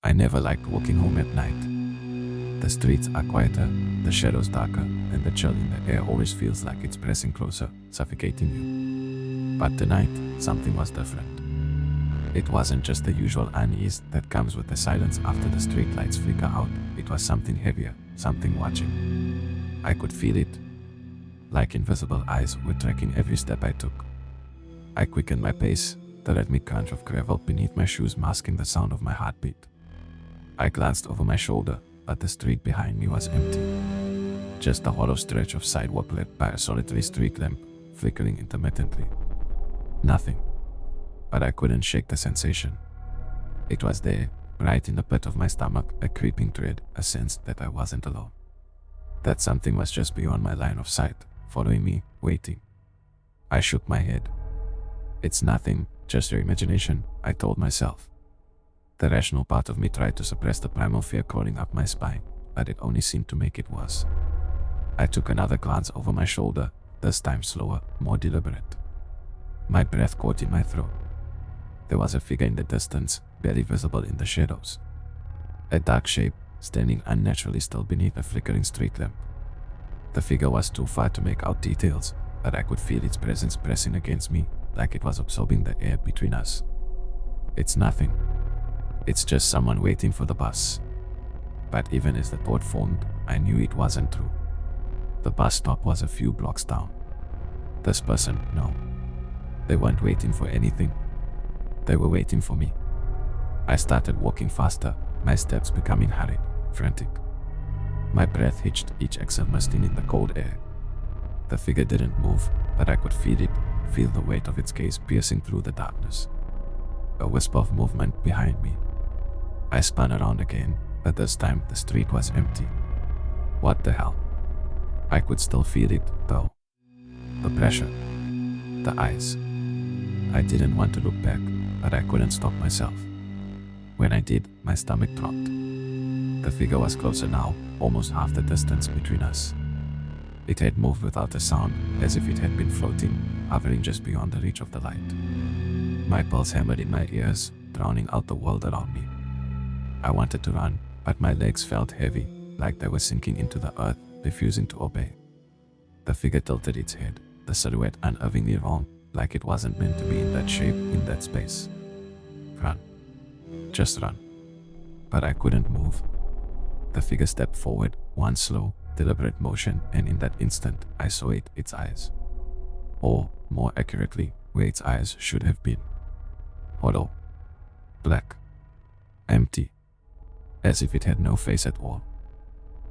I never liked walking home at night. The streets are quieter, the shadows darker, and the chill in the air always feels like it's pressing closer, suffocating you. But tonight, something was different. It wasn't just the usual unease that comes with the silence after the street lights flicker out. It was something heavier, something watching. I could feel it, like invisible eyes were tracking every step I took. I quickened my pace, the rhythmic crunch of gravel beneath my shoes masking the sound of my heartbeat. I glanced over my shoulder, but the street behind me was empty. Just a hollow stretch of sidewalk lit by a solitary street lamp, flickering intermittently. Nothing. But I couldn't shake the sensation. It was there, right in the pit of my stomach, a creeping dread, a sense that I wasn't alone. That something was just beyond my line of sight, following me, waiting. I shook my head. It's nothing, just your imagination, I told myself. The rational part of me tried to suppress the primal fear crawling up my spine, but it only seemed to make it worse. I took another glance over my shoulder, this time slower, more deliberate. My breath caught in my throat. There was a figure in the distance, barely visible in the shadows. A dark shape, standing unnaturally still beneath a flickering street lamp. The figure was too far to make out details, but I could feel its presence pressing against me, like it was absorbing the air between us. It's nothing. It's just someone waiting for the bus. But even as the thought formed, I knew it wasn't true. The bus stop was a few blocks down. This person, no. They weren't waiting for anything. They were waiting for me. I started walking faster, my steps becoming hurried, frantic. My breath hitched each exhale misting in the cold air. The figure didn't move, but I could feel it, feel the weight of its gaze piercing through the darkness. A whisper of movement behind me. I spun around again, but this time the street was empty. What the hell? I could still feel it, though. The pressure. The eyes. I didn't want to look back, but I couldn't stop myself. When I did, my stomach dropped. The figure was closer now, almost half the distance between us. It had moved without a sound, as if it had been floating, hovering just beyond the reach of the light. My pulse hammered in my ears, drowning out the world around me. I wanted to run, but my legs felt heavy, like they were sinking into the earth, refusing to obey. The figure tilted its head, the silhouette unerringly wrong, like it wasn't meant to be in that shape, in that space. Run. Just run. But I couldn't move. The figure stepped forward, one slow, deliberate motion, and in that instant, I saw its eyes. Or, more accurately, where its eyes should have been. Hollow. Black. Empty. As if it had no face at all.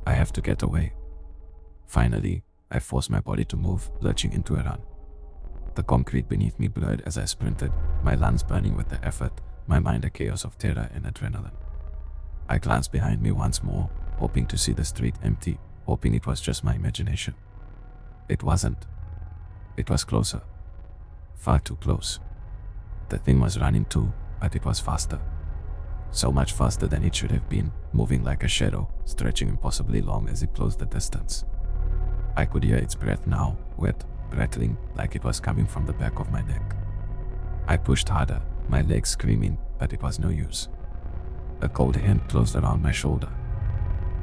I have to get away. Finally, I forced my body to move, lurching into a run. The concrete beneath me blurred as I sprinted, my lungs burning with the effort, my mind a chaos of terror and adrenaline. I glanced behind me once more, hoping to see the street empty, hoping it was just my imagination. It wasn't. It was closer. Far too close. The thing was running too, but it was faster. So much faster than it should have been, moving like a shadow, stretching impossibly long as it closed the distance. I could hear its breath now, wet, rattling, like it was coming from the back of my neck. I pushed harder, my legs screaming, but it was no use. A cold hand closed around my shoulder.